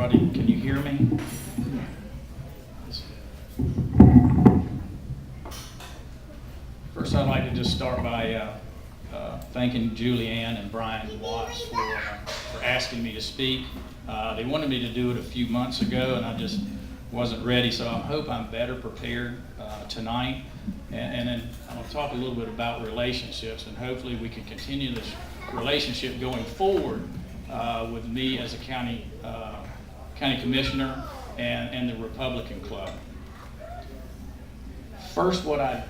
everybody, can you hear me? First, I'd like to just start by thanking Julianne and Brian Watts for asking me to speak. They wanted me to do it a few months ago, and I just wasn't ready, so I hope I'm better prepared tonight. And then I'm going to talk a little bit about relationships, and hopefully we can continue this relationship going forward with me as a county commissioner and the Republican Club. First, what I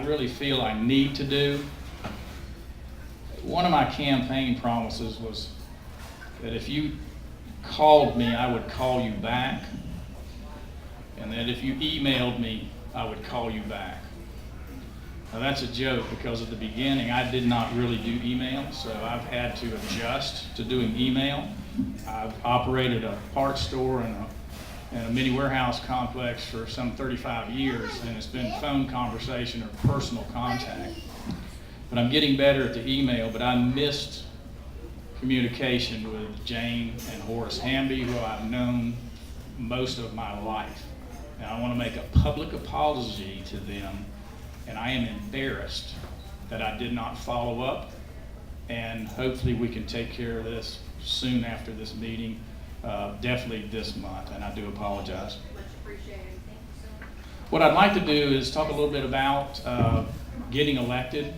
really feel I need to do, one of my campaign promises was that if you called me, I would call you back, and that if you emailed me, I would call you back. Now that's a joke, because at the beginning I did not really do email, so I've had to adjust to doing email. I've operated a parts store and a mini warehouse complex for some 35 years, and it's been phone conversation or personal contact. But I'm getting better at the email, but I missed communication with Jane and Horace Hamby, who I've known most of my life. And I want to make a public apology to them, and I am embarrassed that I did not follow up, and hopefully we can take care of this soon after this meeting, definitely this month, and I do apologize. Much appreciated. Thank you so much. What I'd like to do is talk a little bit about getting elected,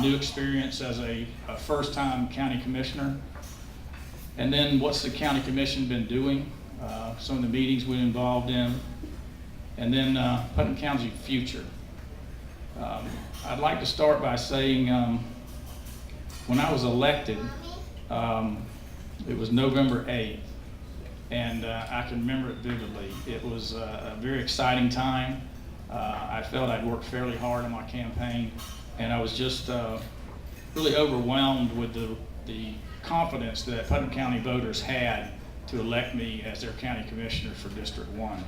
new experience as a first-time county commissioner, and then what's the county commission been doing, some of the meetings we're involved in, and then Putnam County's future. I'd like to start by saying when I was elected, it was November 8th, and I can remember it vividly. It was a very exciting time. I felt I'd worked fairly hard on my campaign, and I was just really overwhelmed with the confidence that Putnam County voters had to elect me as their county commissioner for District 1.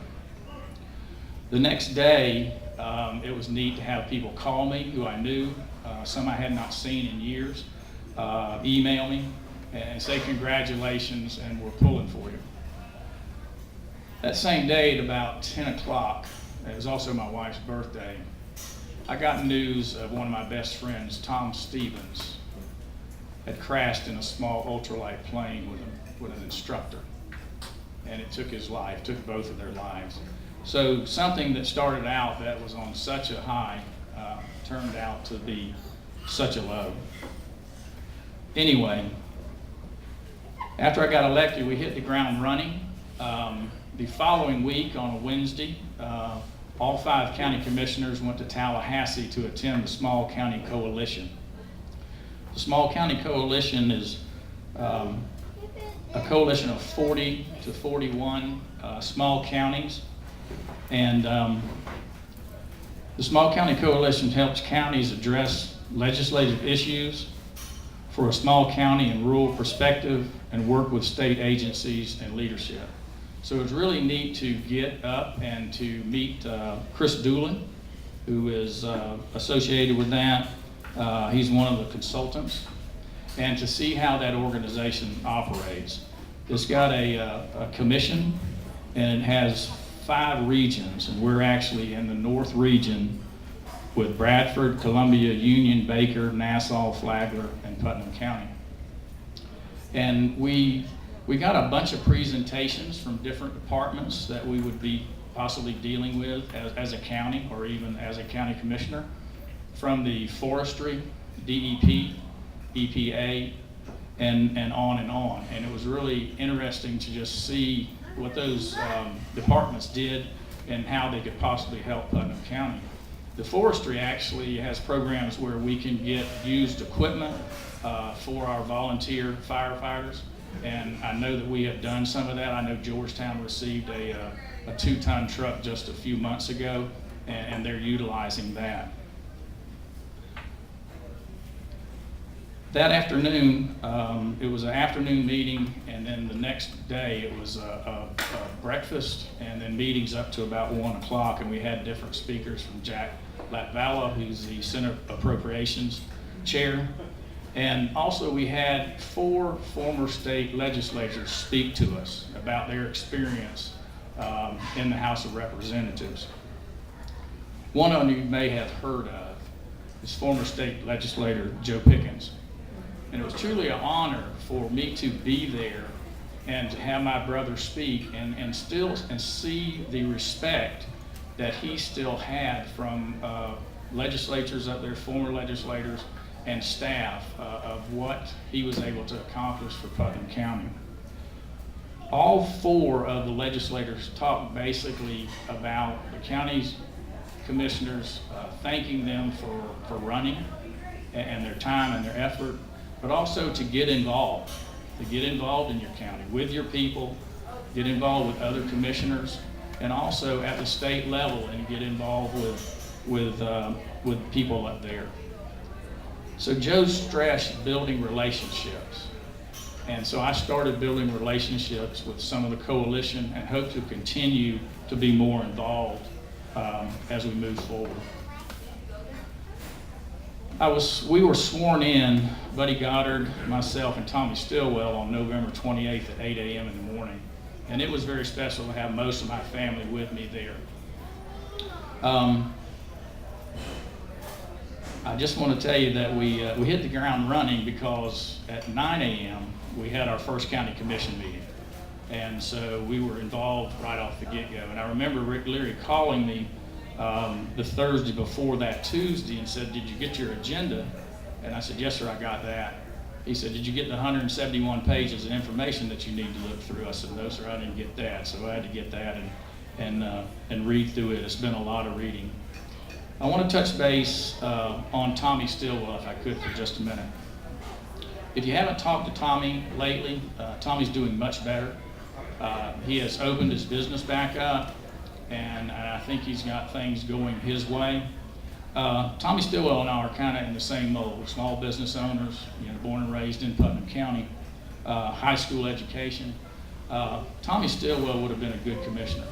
The next day, it was neat to have people call me who I knew, some I had not seen in years, email me and say congratulations and we're pulling for you. That same day at about 10 o'clock, it was also my wife's birthday, I got news of one of my best friends, Tom Stevens, had crashed in a small ultralight plane with an instructor, and it took his life, took both of their lives. So something that started out that was on such a high turned out to be such a low. Anyway, after I got elected, we hit the ground running. The following week on a Wednesday, all 5 county commissioners went to Tallahassee to attend the Small County Coalition. The Small County Coalition is a coalition of 40 to 41 small counties. And the Small County Coalition helps counties address legislative issues for a small county and rural perspective and work with state agencies and leadership. So it's really neat to get up and to meet Chris Doolin, who is associated with that. He's one of the consultants, and to see how that organization operates. It's got a commission, and it has 5 regions, and we're actually in the North region with Bradford, Columbia, Union, Baker, Nassau, Flagler, and Putnam County. And we got a bunch of presentations from different departments that we would be possibly dealing with as a county or even as a county commissioner, from the forestry, DEP, EPA, and on and on. And it was really interesting to just see what those departments did and how they could possibly help Putnam County. The forestry actually has programs where we can get used equipment for our volunteer firefighters, and I know that we have done some of that. I know Georgetown received a 2-ton truck just a few months ago, and they're utilizing that. That afternoon, it was an afternoon meeting, and then the next day it was a breakfast, and then meetings up to about 1 o'clock, and we had different speakers from Jack Latvala, who's the Senate Appropriations Chair, And also we had 4 former state legislators speak to us about their experience in the House of Representatives. One of them you may have heard of is former state legislator Joe Pickens. And it was truly an honor for me to be there and to have my brother speak and see the respect that he still had from legislators up there, former legislators, and staff of what he was able to accomplish for Putnam County. All 4 of the legislators talked basically about the county's commissioners, thanking them for running and their time and their effort, but also to get involved in your county, with your people, get involved with other commissioners, and also at the state level and get involved with people up there. So Joe stressed building relationships. And so I started building relationships with some of the coalition and hope to continue to be more involved as we move forward. We were sworn in, Buddy Goddard, myself, and Tommy Stillwell on November 28th at 8 a.m. in the morning. And it was very special to have most of my family with me there. I just want to tell you that we hit the ground running because at 9 a.m. we had our first county commission meeting. And so we were involved right off the get-go. And I remember Rick Leary calling me the Thursday before that Tuesday and said, "Did you get your agenda?" And I said, "Yes, sir, I got that." He said, "Did you get the 171 pages of information that you need to look through?" I said, "No, sir, I didn't get that." So I had to get that and read through it. It's been a lot of reading. I want to touch base on Tommy Stillwell, if I could, for just a minute. If you haven't talked to Tommy lately, Tommy's doing much better. He has opened his business back up, and I think he's got things going his way. Tommy Stillwell and I are kind of in the same mold. We're small business owners, born and raised in Putnam County, high school education. Tommy Stillwell would have been a good commissioner.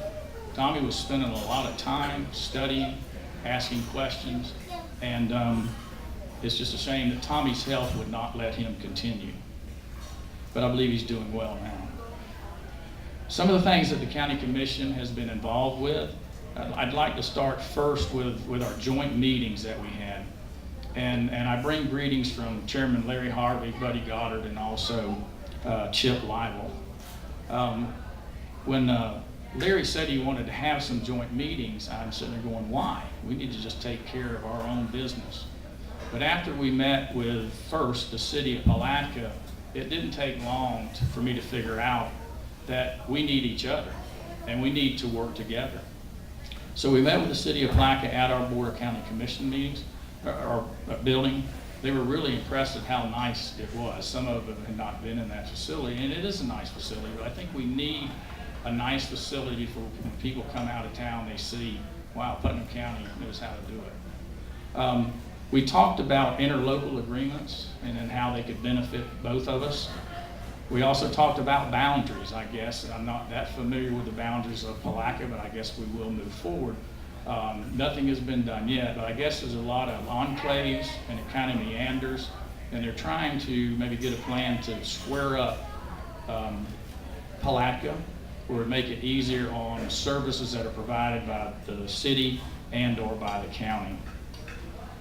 Tommy was spending a lot of time studying, asking questions, and it's just a shame that Tommy's health would not let him continue. But I believe he's doing well now. Some of the things that the County Commission has been involved with, I'd like to start first with our joint meetings that we had. And I bring greetings from Chairman Larry Harvey, Buddy Goddard, and also Chip Lible. When Larry said he wanted to have some joint meetings, I'm sitting there going, why? We need to just take care of our own business. But after we met with first the city of Palatka, it didn't take long for me to figure out that we need each other and we need to work together. So we met with the city of Palatka at our Board of County Commission meetings, our building. They were really impressed at how nice it was. Some of them had not been in that facility, and it is a nice facility, but I think we need a nice facility for when people come out of town, they see, wow, Putnam County knows how to do it. We talked about interlocal agreements and then how they could benefit both of us. We also talked about boundaries, I guess. I'm not that familiar with the boundaries of Palatka, but I guess we will move forward. Nothing has been done yet, but I guess there's a lot of enclaves and it kind of meanders, and they're trying to maybe get a plan to square up Palatka, or make it easier on services that are provided by the city and or by the county.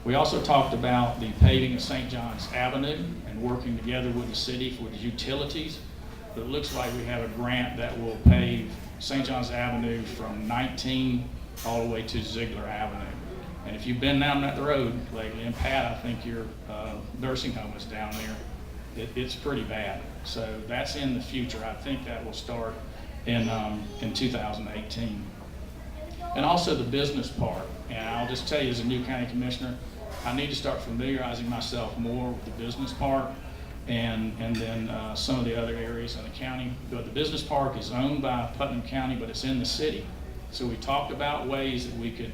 We also talked about the paving of St. John's Avenue and working together with the city for the utilities. But it looks like we have a grant that will pave St. John's Avenue from 19 all the way to Ziegler Avenue. And if you've been down that road lately, and Pat, I think your nursing home is down there, it's pretty bad. So that's in the future. I think that will start in 2018. And also the business part. And I'll just tell you, as a new county commissioner, I need to start familiarizing myself more with the business park and then some of the other areas in the county. But the business park is owned by Putnam County, but it's in the city. So we talked about ways that we could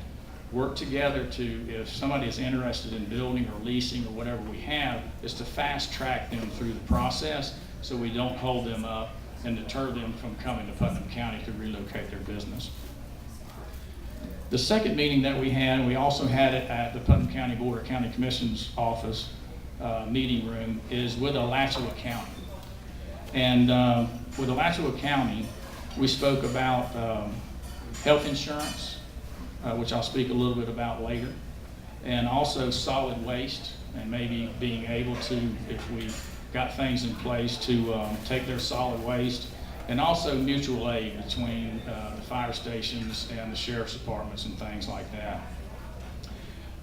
work together to, if somebody is interested in building or leasing or whatever we have, is to fast track them through the process so we don't hold them up and deter them from coming to Putnam County to relocate their business. The second meeting that we had, we also had it at the Putnam County Board of County Commission's office, meeting room is with Alachua County. And with Alachua County, we spoke about health insurance, which I'll speak a little bit about later, and also solid waste, and maybe being able to, if we got things in place, to take their solid waste, and also mutual aid between the fire stations and the sheriff's departments and things like that.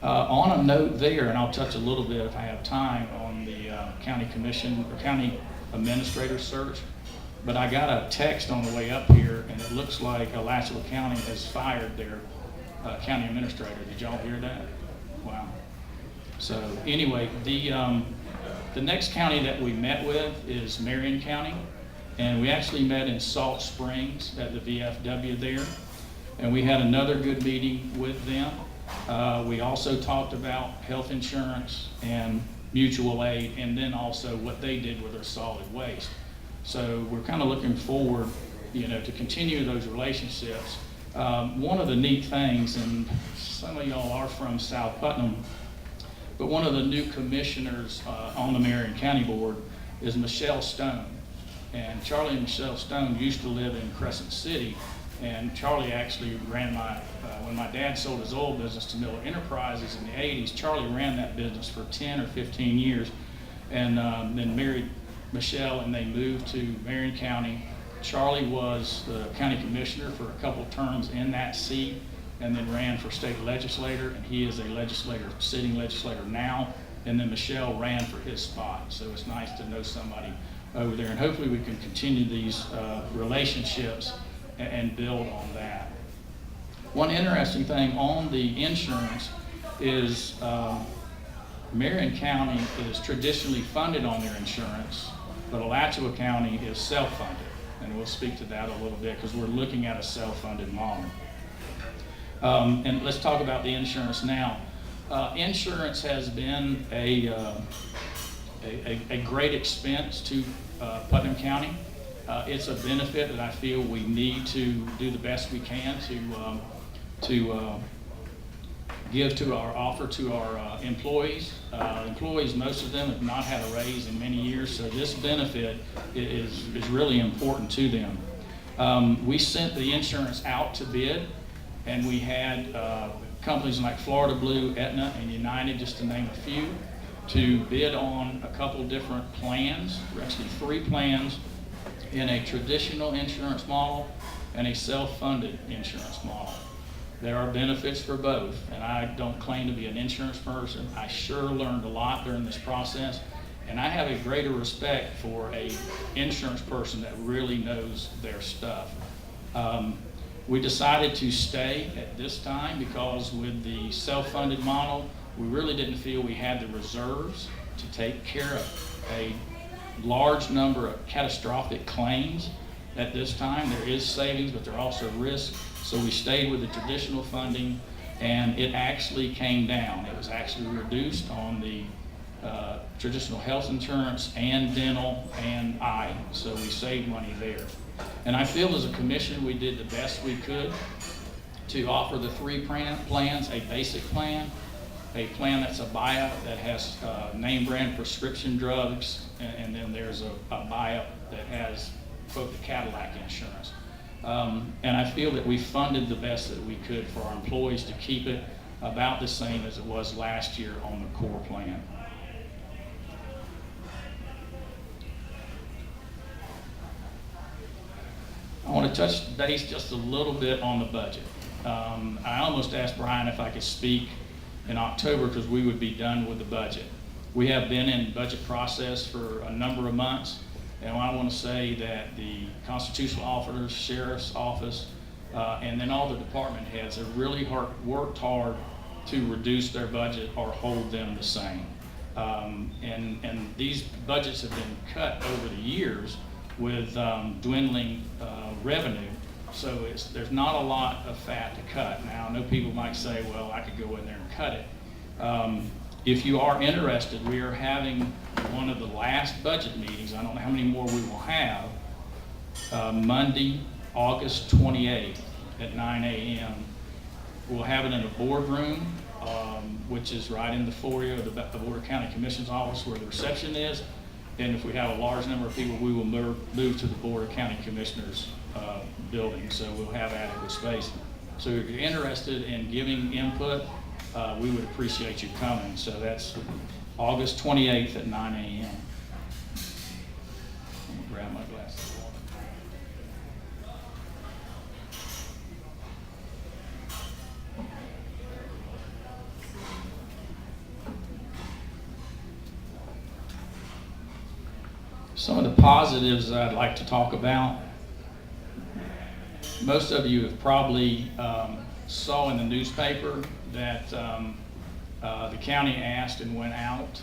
On a note there, and I'll touch a little bit if I have time on the county commission or county administrator search, but I got a text on the way up here, and it looks like Alachua County has fired their county administrator. Did y'all hear that? Wow. So anyway, the next county that we met with is Marion County, and we actually met in Salt Springs at the VFW there, and we had another good meeting with them. We also talked about health insurance and mutual aid, and then also what they did with their solid waste. So we're kind of looking forward, to continue those relationships. One of the neat things, and some of y'all are from South Putnam, but one of the new commissioners on the Marion County Board is Michelle Stone. And Charlie and Michelle Stone used to live in Crescent City, and Charlie actually ran when my dad sold his oil business to Miller Enterprises in the 80s, Charlie ran that business for 10 or 15 years, and then married Michelle, and they moved to Marion County. Charlie was the county commissioner for a couple terms in that seat, and then ran for state legislator, and he is a sitting legislator now, and then Michelle ran for his spot. So it's nice to know somebody over there, and hopefully we can continue these relationships and build on that. One interesting thing on the insurance is Marion County is traditionally funded on their insurance, but Alachua County is self-funded, and we'll speak to that a little bit because we're looking at a self-funded model. And let's talk about the insurance now. Insurance has been a great expense to Putnam County. It's a benefit that I feel we need to do the best we can to give to offer to our employees. Employees, most of them have not had a raise in many years, so this benefit is really important to them. We sent the insurance out to bid, and we had companies like Florida Blue, Aetna, and United, just to name a few, to bid on a couple different plans, actually 3 plans, in a traditional insurance model and a self-funded insurance model. There are benefits for both, and I don't claim to be an insurance person. I sure learned a lot during this process, and I have a greater respect for an insurance person that really knows their stuff. We decided to stay at this time because with the self-funded model, we really didn't feel we had the reserves to take care of a large number of catastrophic claims at this time. There is savings, but there are also risks. So we stayed with the traditional funding, and it actually came down. It was actually reduced on the traditional health insurance and dental and eye. So we saved money there. And I feel as a commission, we did the best we could to offer the 3 plans, a basic plan, a plan that's a buy-up that has name brand prescription drugs, and then there's a buy-up that has, quote, the Cadillac insurance. And I feel that we funded the best that we could for our employees to keep it about the same as it was last year on the core plan. I want to touch base just a little bit on the budget. I almost asked Brian if I could speak in October because we would be done with the budget. We have been in budget process for a number of months, and I want to say that the constitutional officers, sheriff's office, and then all the department heads have really worked hard to reduce their budget or hold them the same. And these budgets have been cut over the years with dwindling revenue. So there's not a lot of fat to cut. Now, I know people might say, well, I could go in there and cut it. If you are interested, we are having one of the last budget meetings. I don't know how many more we will have. Monday, August 28th at 9 a.m. We'll have it in a boardroom, which is right in the foyer of the Board of County Commission's office where the reception is. And if we have a large number of people, we will move to the Board of County Commissioners building, so we'll have adequate space. So if you're interested in giving input, we would appreciate you coming. So that's August 28th at 9 a.m. I'm gonna grab my glass of water. Some of the positives I'd like to talk about. Most of you have probably saw in the newspaper that the county asked and went out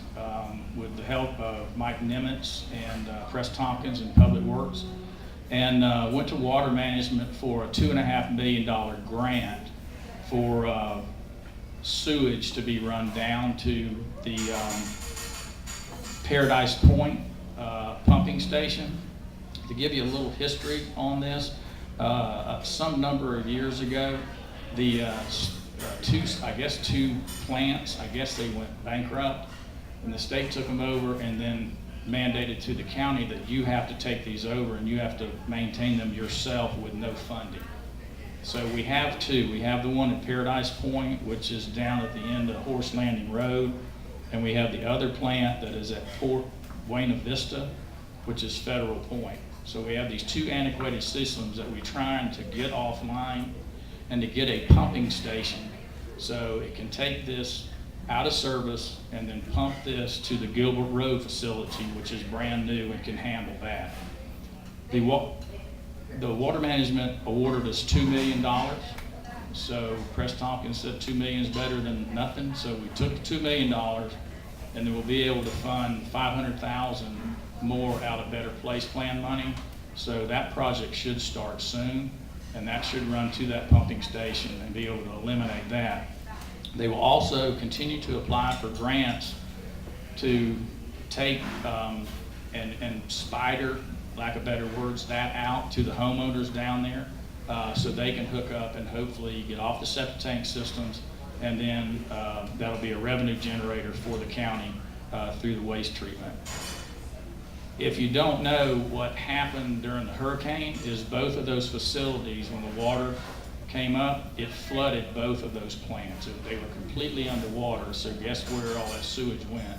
with the help of Mike Nimitz and Press Tompkins in Public Works, and went to Water Management for a $2.5 million grant for sewage to be run down to the Paradise Point pumping station. To give you a little history on this, some number of years ago, the two plants, they went bankrupt, and the state took them over and then mandated to the county that you have to take these over and you have to maintain them yourself with no funding. So we have two. We have the one at Paradise Point, which is down at the end of Horse Landing Road, and we have the other plant that is at Port Buena Vista, which is Federal Point. So we have these two antiquated systems that we're trying to get offline and to get a pumping station so it can take this out of service and then pump this to the Gilbert Road facility, which is brand new and can handle that. The Water Management awarded us $2 million. So Press Tompkins said $2 million is better than nothing. So we took the $2 million and then we'll be able to fund $500,000 more out of Better Place Plan money. So that project should start soon, and that should run to that pumping station and be able to eliminate that. They will also continue to apply for grants to take and spider, lack of better words, that out to the homeowners down there so they can hook up and hopefully get off the septic tank systems, and then that'll be a revenue generator for the county through the waste treatment. If you don't know, what happened during the hurricane is both of those facilities, when the water came up, it flooded both of those plants. They were completely underwater, so guess where all that sewage went?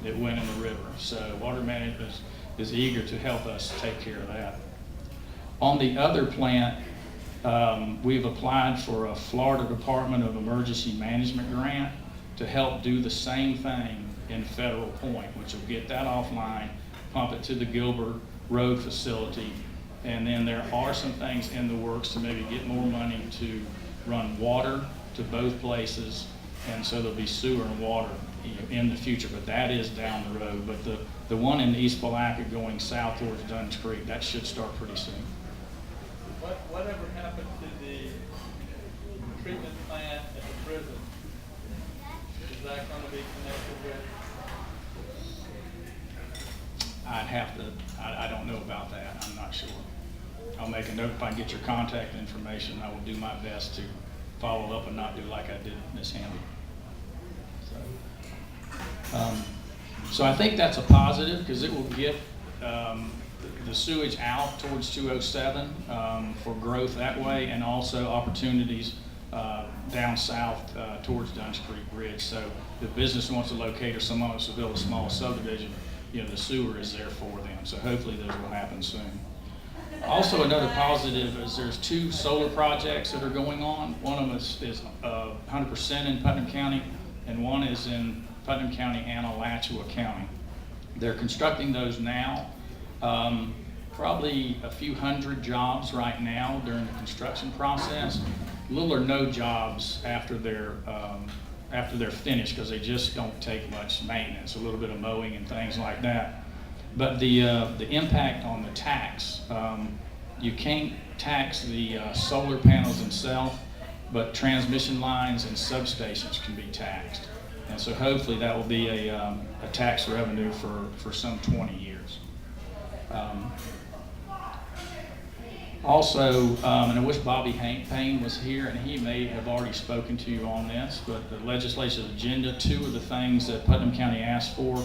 It went in the river. So Water Management is eager to help us take care of that. On the other plant, we've applied for a Florida Department of Emergency Management grant to help do the same thing in Federal Point, which will get that offline, pump it to the Gilbert Road facility, and then there are some things in the works to maybe get more money to run water to both places, and so there'll be sewer and water in the future, but that is down the road. But the one in East Palatka going south towards Dunn's Creek, that should start pretty soon. Whatever happened to the treatment plant at the prison? Is that going to be connected with? I don't know about that. I'm not sure. I'll make a note. If I can get your contact information, I will do my best to follow up and not do like I did Miss Hamby. So I think that's a positive because it will get the sewage out towards 207 for growth that way, and also opportunities down south towards Dunn's Creek Bridge. So if business wants to locate or someone wants to build a small subdivision, the sewer is there for them. So hopefully those will happen soon. Also, another positive is there's two solar projects that are going on. One of them is 100% in Putnam County, and one is in Putnam County and Alachua County. They're constructing those now. Probably a few hundred jobs right now during the construction process. Little or no jobs after they're finished, because they just don't take much maintenance, a little bit of mowing and things like that. But the impact on the tax, you can't tax the solar panels themselves, but transmission lines and substations can be taxed. And so hopefully that will be a tax revenue for some 20 years. Also, and I wish Bobby Payne was here, and he may have already spoken to you on this, but the legislative agenda, 2 of the things that Putnam County asked for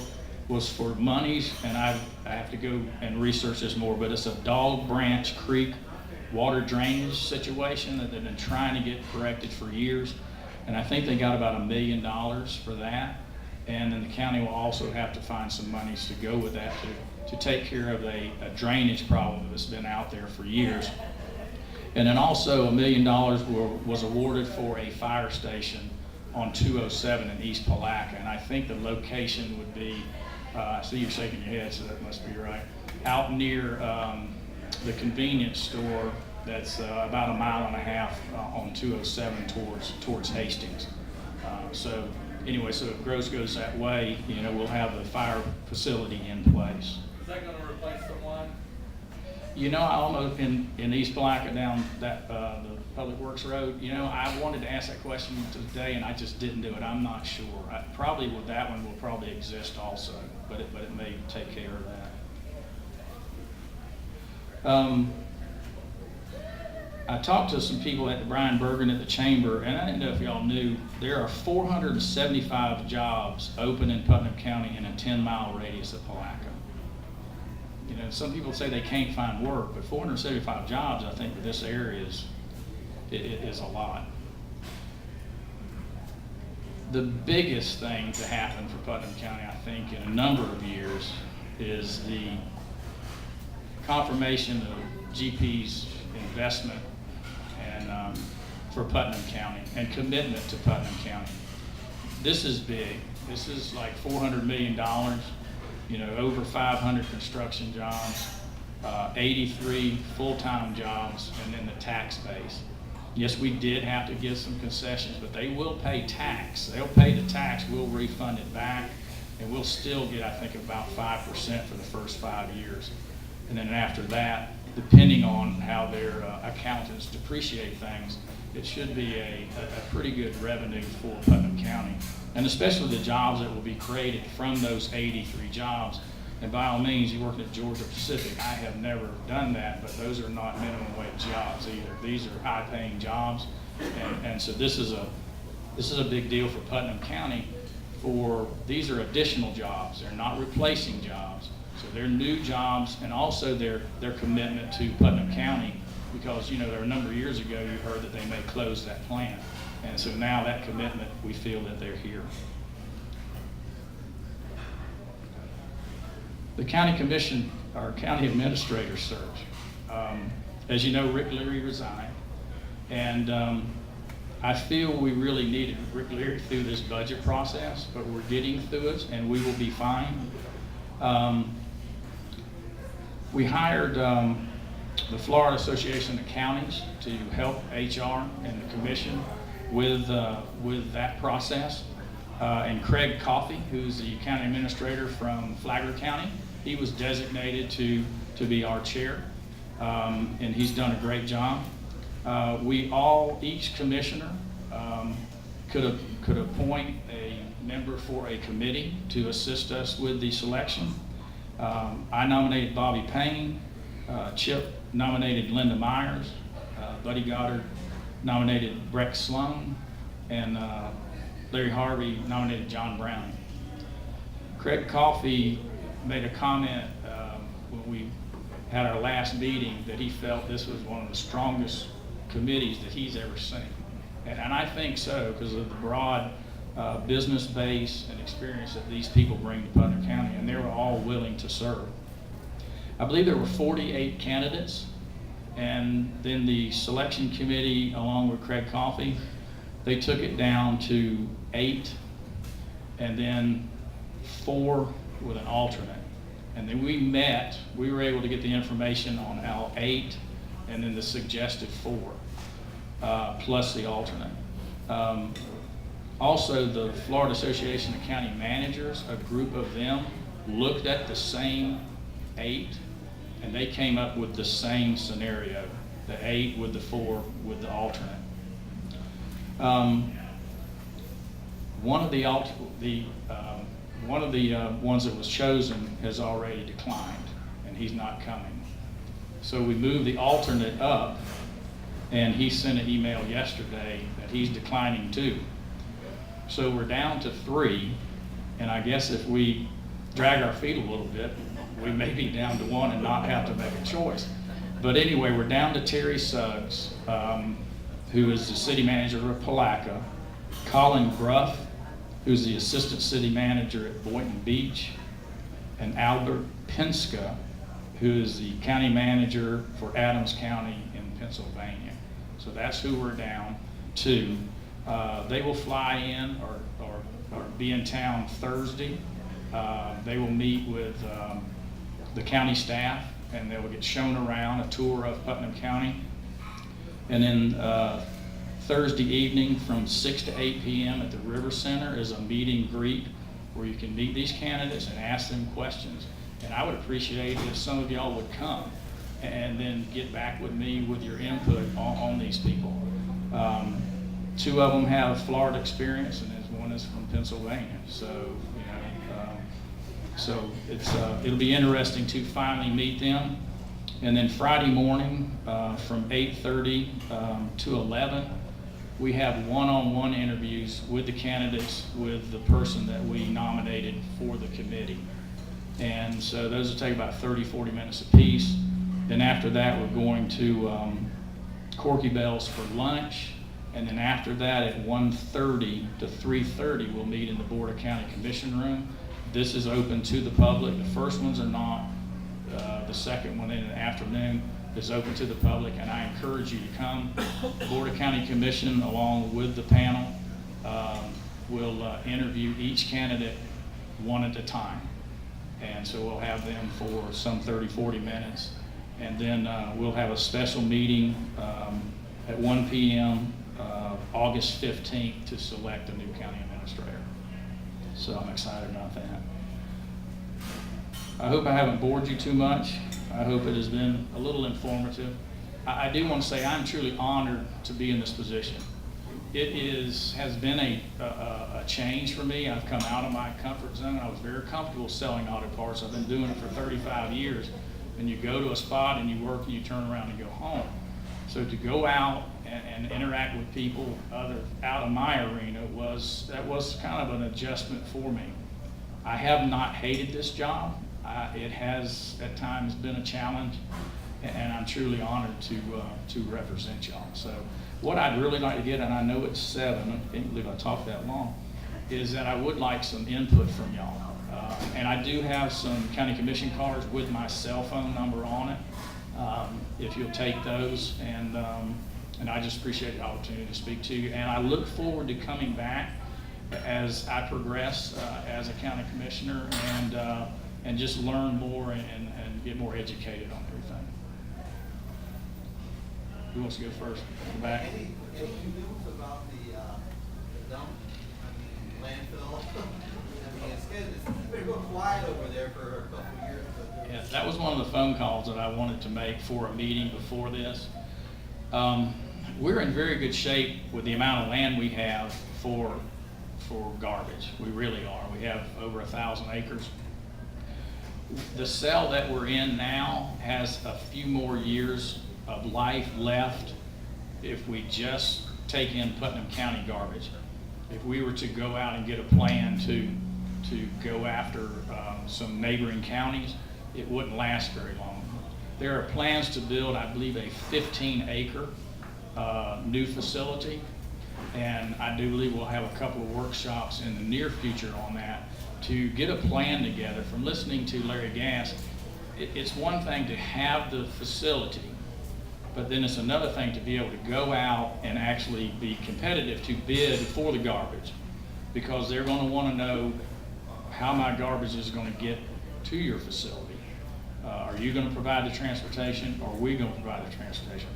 was for monies, and I have to go and research this more, but it's a Dog Branch Creek water drainage situation that they've been trying to get corrected for years. And I think they got about $1 million for that. And then the county will also have to find some monies to go with that to take care of a drainage problem that's been out there for years. And then also $1 million was awarded for a fire station on 207 in East Palaca. And I think the location would be, I see you're shaking your head, so that must be right, out near the convenience store that's about 1.5 miles on 207 towards Hastings. So anyway, so if Gross goes that way, you know, we'll have the fire facility in place. Is that gonna replace the one? You know, I almost in East Palaca down that the Public Works Road, you know, I wanted to ask that question today and I just didn't do it. I'm not sure. Probably with that one will probably exist also, but it may take care of that. I talked to some people at the Brian Bergen at the Chamber, and I didn't know if y'all knew, there are 475 jobs open in Putnam County in a 10-mile radius of Palaca. You know, some people say they can't find work, but 475 jobs, I think, for this area is a lot. The biggest thing to happen for Putnam County, I think, in a number of years is the confirmation of GP's investment and for Putnam County and commitment to Putnam County. This is big. This is like $400 million, you know, over 500 construction jobs, 83 full-time jobs, and then the tax base. Yes, we did have to give some concessions, but they will pay tax. They'll pay the tax, we'll refund it back, and we'll still get, I think, about 5% for the first 5 years. And then after that, depending on how their accountants depreciate things, it should be a pretty good revenue for Putnam County. And especially the jobs that will be created from those 83 jobs. And by all means, you work at Georgia Pacific. I have never done that, but those are not minimum wage jobs either. These are high-paying jobs. And so this is a big deal for Putnam County. These are additional jobs. They're not replacing jobs. So they're new jobs, and also their commitment to Putnam County, because, you know, there a number of years ago you heard that they may close that plant. And so now that commitment, we feel that they're here. The county commission, or county administrator search. As you know, Rick Leary resigned, and I feel we really needed Rick Leary through this budget process, but we're getting through it, and we will be fine. We hired the Florida Association of Counties to help HR and the commission with that process. And Craig Coffey, who's the county administrator from Flagler County, he was designated to be our chair, and he's done a great job. Each commissioner could appoint a member for a committee to assist us with the selection. I nominated Bobby Payne, Chip nominated Linda Myers, Buddy Goddard nominated Breck Sloan, and Larry Harvey nominated John Browning. Craig Coffey made a comment when we had our last meeting that he felt this was one of the strongest committees that he's ever seen. And I think so, because of the broad business base and experience that these people bring to Putnam County, and they were all willing to serve. I believe there were 48 candidates, and then the selection committee, along with Craig Coffey, they took it down to 8, and then 4 with an alternate. And then we were able to get the information on all 8, and then the suggested 4, plus the alternate. Also, the Florida Association of County Managers, a group of them, looked at the same 8, and they came up with the same scenario, the 8 with the 4 with the alternate. One of the ones that was chosen has already declined, and he's not coming. So we moved the alternate up, and he sent an email yesterday that he's declining too. So we're down to 3, and I guess if we drag our feet a little bit, we may be down to 1 and not have to make a choice. But anyway, we're down to Terry Suggs, who is the city manager of Palaca, Colin Gruff, who's the assistant city manager at Boynton Beach, and Albert Penska, who is the county manager for Adams County in Pennsylvania. So that's who we're down to. They will fly in or be in town Thursday. They will meet with the county staff, and they will get shown around, a tour of Putnam County. And then Thursday evening from 6 to 8 p.m. at the River Center is a meet and greet where you can meet these candidates and ask them questions. And I would appreciate if some of y'all would come and then get back with me with your input on these people. 2 of them have Florida experience, and one is from Pennsylvania. So, it'll be interesting to finally meet them. And then Friday morning from 8:30 to 11, we have one-on-one interviews with the candidates, with the person that we nominated for the committee. And so those will take about 30, 40 minutes apiece. Then after that, we're going to Corky Bell's for lunch. And then after that, at 1:30 to 3:30, we'll meet in the Board of County Commission room. This is open to the public. The first ones are not. The second one in the afternoon is open to the public, and I encourage you to come. The Board of County Commission, along with the panel, will interview each candidate one at a time. And so we'll have them for some 30, 40 minutes. And then we'll have a special meeting at 1 p.m. August 15th to select a new county administrator. So I'm excited about that. I hope I haven't bored you too much. I hope it has been a little informative. I do want to say I'm truly honored to be in this position. It has been a change for me. I've come out of my comfort zone. I was very comfortable selling auto parts. I've been doing it for 35 years. And you go to a spot and you work and you turn around and go home. So to go out and interact with people out of my arena that was kind of an adjustment for me. I have not hated this job. It has at times been a challenge, and I'm truly honored to represent y'all. So what I'd really like to get, and I know it's 7, I can't believe I talked that long, is that I would like some input from y'all. And I do have some county commission cards with my cell phone number on it, if you'll take those. And I just appreciate the opportunity to speak to you. And I look forward to coming back as I progress as a county commissioner and just learn more and get more educated on everything. Who wants to go first? In the back. Any news about the dump, landfill? I mean, it's been real quiet over there for a couple of years. But Yeah, that was one of the phone calls that I wanted to make for a meeting before this. We're in very good shape with the amount of land we have for garbage. We really are. We have over 1,000 acres. The cell that we're in now has a few more years of life left if we just take in Putnam County garbage. If we were to go out and get a plan to go after some neighboring counties, it wouldn't last very long. There are plans to build, I believe, a 15-acre new facility, and I do believe we'll have a couple of workshops in the near future on that to get a plan together. From listening to Larry Gass, it's one thing to have the facility, but then it's another thing to be able to go out and actually be competitive to bid for the garbage, because they're going to want to know how my garbage is going to get to your facility. Are you going to provide the transportation, or are we going to provide the transportation?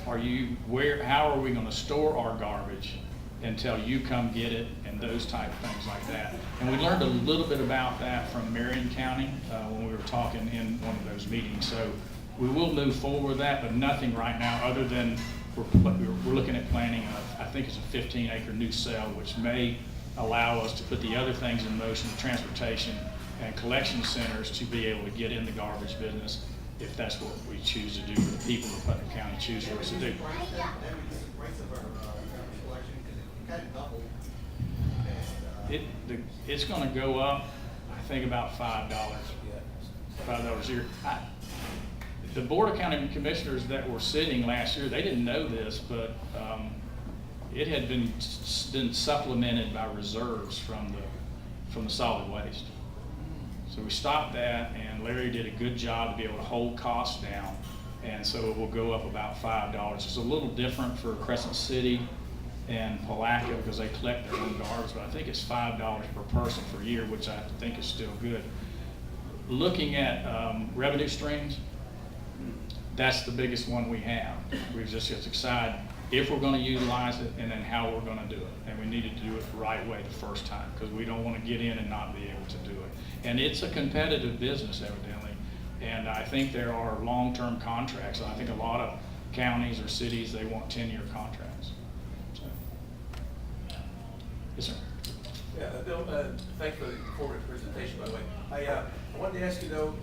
How are we going to store our garbage until you come get it, and those type of things like that. And we learned a little bit about that from Marion County when we were talking in one of those meetings. So we will move forward with that, but nothing right now other than we're looking at planning, I think it's a 15-acre new cell, which may allow us to put the other things in motion, the transportation and collection centers, to be able to get in the garbage business if that's what we choose to do, or the people of Putnam County choose for us to do. That would be the price of our garbage collection, because it kind of doubled. And, It's gonna go up, I think about $5. $5 a year. The Board of County Commissioners that were sitting last year, they didn't know this, but it had been supplemented by reserves from the solid waste. So we stopped that, and Larry did a good job to be able to hold costs down, and so it will go up about $5. It's a little different for Crescent City and Palaca because they collect their own garbage, but I think it's $5 per person per year, which I think is still good. Looking at revenue streams, that's the biggest one we have. We've just got to decide if we're gonna utilize it and then how we're gonna do it. And we needed to do it the right way the first time, because we don't wanna get in and not be able to do it. And it's a competitive business evidently. And I think there are long-term contracts. I think a lot of counties or cities, they want 10-year contracts. So. Yes, sir. Yeah, Bill, thanks for the forward presentation, by the way. I wanted to ask you though,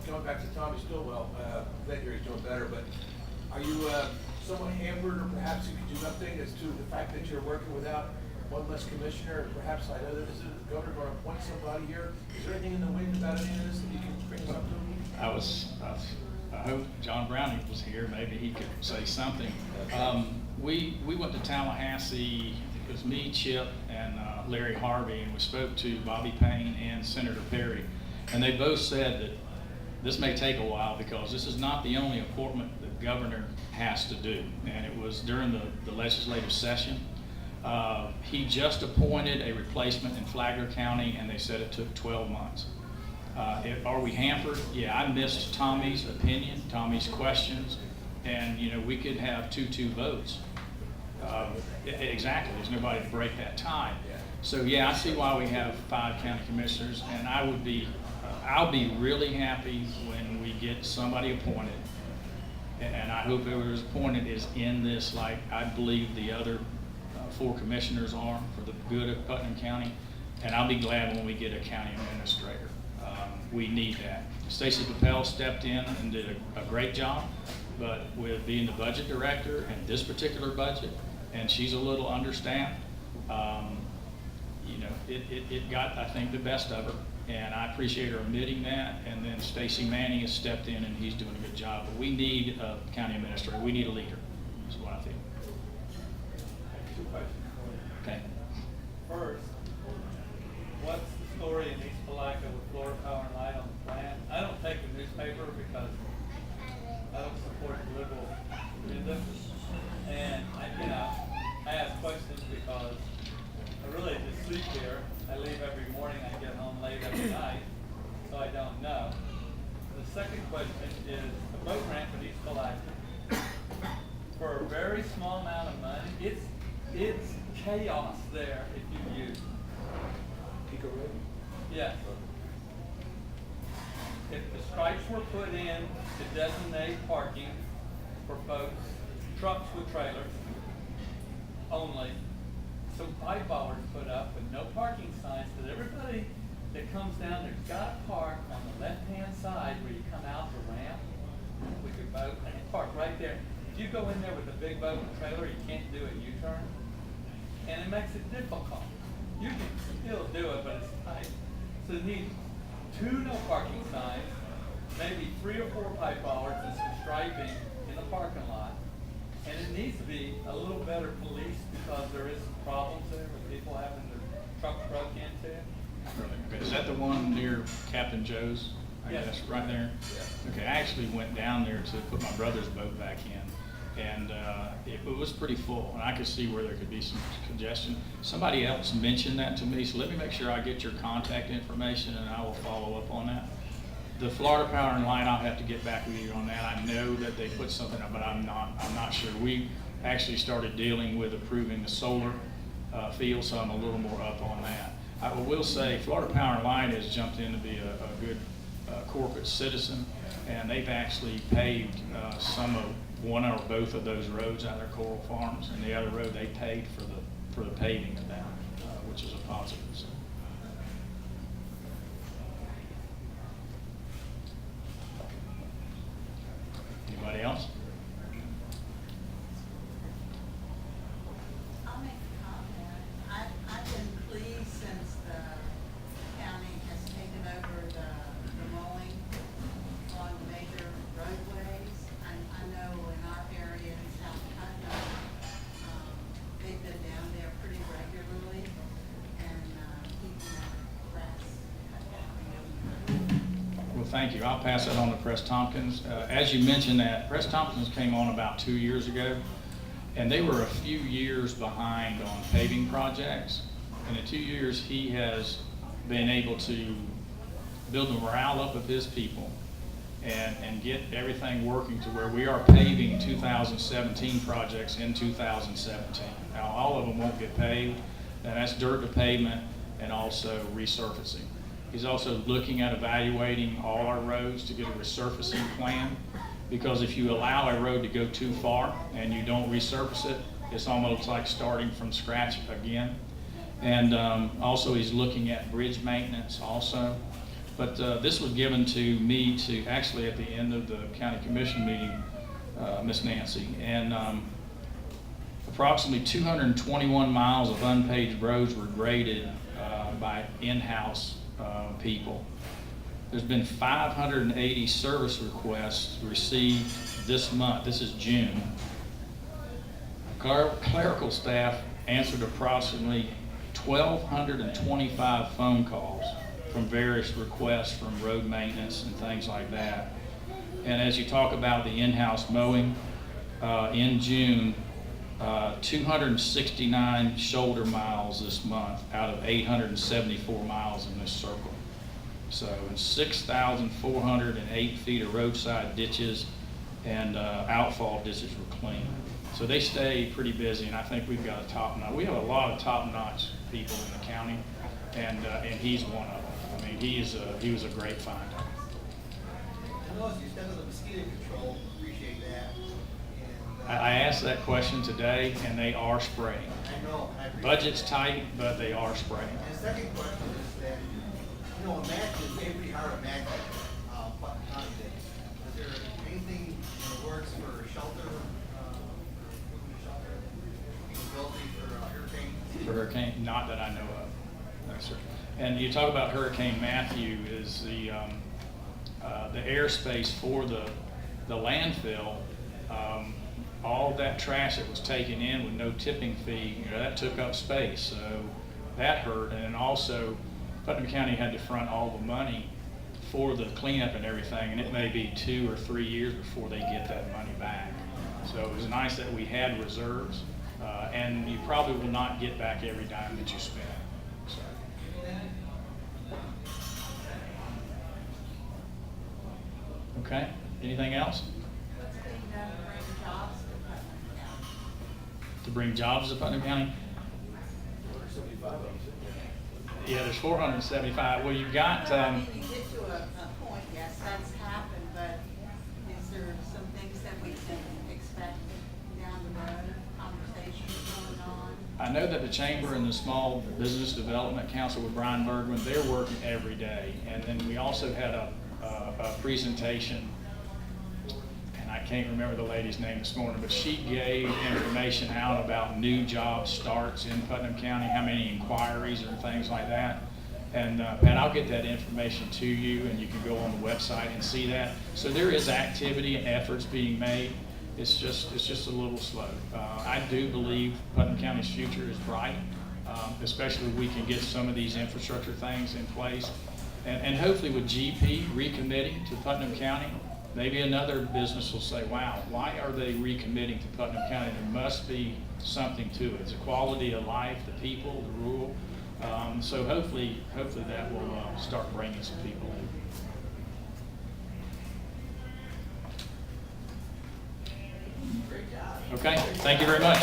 going back to Tommy Stillwell, that year he's doing better, but are you somewhat hampered, or perhaps you could do nothing as to the fact that you're working without one less commissioner? And perhaps, I know that the governor going to appoint somebody here. Is there anything in the wind about any of this that you can bring up to me? I hope John Browning was here, maybe he could say something. We went to Tallahassee, it was me, Chip, and Larry Harvey, and we spoke to Bobby Payne and Senator Perry. And they both said that this may take a while because this is not the only appointment the governor has to do. And it was during the legislative session. He just appointed a replacement in Flagler County, and they said it took 12 months. Are we hampered? Yeah, I missed Tommy's opinion, Tommy's questions, and we could have 2-2 votes. Exactly, there's nobody to break that tie. So yeah, I see why we have 5 county commissioners, and I'll be really happy when we get somebody appointed, and I hope whoever's appointed is in this, like I believe the other 4 commissioners are, for the good of Putnam County, and I'll be glad when we get a county administrator. We need that. Stacy Papel stepped in and did a great job, but with being the budget director and this particular budget, and she's a little understaffed, it got, I think, the best of her, and I appreciate her admitting that. And then Stacy Manning has stepped in, and he's doing a good job. But we need a county administrator. We need a leader. That's what I feel. Two questions. Okay. First, what's the story in East Palaca with Florida Power and Light on the plan? I don't take the newspaper because I don't support the liberal agenda. And I ask questions because I really just sleep here. I leave every morning, I get home late every night, so I don't know. The second question is the boat ramp in East Palaca. For a very small amount of money, it's chaos there if you use it. Pico Road? Yes. If the stripes were put in to designate parking for folks, trucks with trailers only, some pipe bollards put up with no parking signs, that everybody that comes down there's got to park on the left-hand side where you come out the ramp with your boat, and you park right there. If you go in there with a big boat and trailer, you can't do a U-turn, and it makes it difficult. You can still do it, but it's tight. So you need 2 no parking signs, maybe 3 or 4 pipe bollards and some striping in the parking lot. And it needs to be a little better policed because there is some problems there with people having their trucks broke into. Okay. Is that the one near Captain Joe's? I Yes. guess, right there? Yeah. Okay, I actually went down there to put my brother's boat back in, and it was pretty full, and I could see where there could be some congestion. Somebody else mentioned that to me, so let me make sure I get your contact information, and I will follow up on that. The Florida Power and Light, I'll have to get back with you on that. I know that they put something up, but I'm not sure. We actually started dealing with approving the solar field, so I'm a little more up on that. I will say Florida Power and Light has jumped in to be a good corporate citizen, and they've actually paved some of one or both of those roads out there, Coral Farms, and the other road they paid for the paving of that, which is a positive. So. thank you. I'll pass that on to Press Tompkins. As you mentioned that, Press Tompkins came on about 2 years ago, and they were a few years behind on paving projects. And in 2 years, he has been able to build the morale up of his people and get everything working to where we are paving 2017 projects in 2017. Now, all of them won't get paved, and that's dirt to pavement and also resurfacing. He's also looking at evaluating all our roads to get a resurfacing plan, because if you allow a road to go too far and you don't resurface it, it's almost like starting from scratch again. And also he's looking at bridge maintenance also. But this was given to me to actually at the end of the county commission meeting, Miss Nancy, and approximately 221 miles of unpaved roads were graded by in-house people. There's been 580 service requests received this month. This is June. Clerical staff answered approximately 1,225 phone calls from various requests from road maintenance and things like that. And as you talk about the in-house mowing, in June, 269 shoulder miles this month out of 874 miles in this circle. So, and 6,408 feet of roadside ditches and outfall ditches were cleaned. So they stay pretty busy, and I think we've got a top-notch. We have a lot of top-notch people in the county, and he's one of them. I mean, he was a great find. I noticed you said on the mosquito control, appreciate that. And, I asked that question today, and they are spraying. I know, I appreciate Budget's that. tight, but they are spraying. And the second question is that, you know, a match is pretty hard to match, Putnam County did. Is there anything in the works for shelter, capability for hurricane? For hurricane, not that I know of, no, sir. And you talk about Hurricane Matthew, is the airspace for the landfill, all that trash that was taken in with no tipping fee, you know, that took up space, so that hurt. And then also, Putnam County had to front all the money for the cleanup and everything, and it may be 2 or 3 years before they get that money back. So it was nice that we had reserves, and you probably will not get back every dime that you spend. So. Okay, anything else? What's being done to bring jobs to Putnam County? To bring jobs to Putnam County? 475 of them. Yeah, there's 475. Well, you've got, Well, I mean, you get to a point, yes, that's happened, but is there some things that we can expect down the road, conversations going on? I know that the Chamber and the Small Business Development Council with Brian Bergman, they're working every day. And then we also had a presentation, and I can't remember the lady's name this morning, but she gave information out about new job starts in Putnam County, how many inquiries and things like that. And Pat, I'll get that information to you, and you can go on the website and see that. So there is activity and efforts being made. It's just a little slow. I do believe Putnam County's future is bright, especially if we can get some of these infrastructure things in place. And hopefully with GP recommitting to Putnam County, maybe another business will say, wow, why are they recommitting to Putnam County? There must be something to it. It's the quality of life, the people, the rural. So hopefully that will start bringing some people in. Great job. Okay, thank you very much.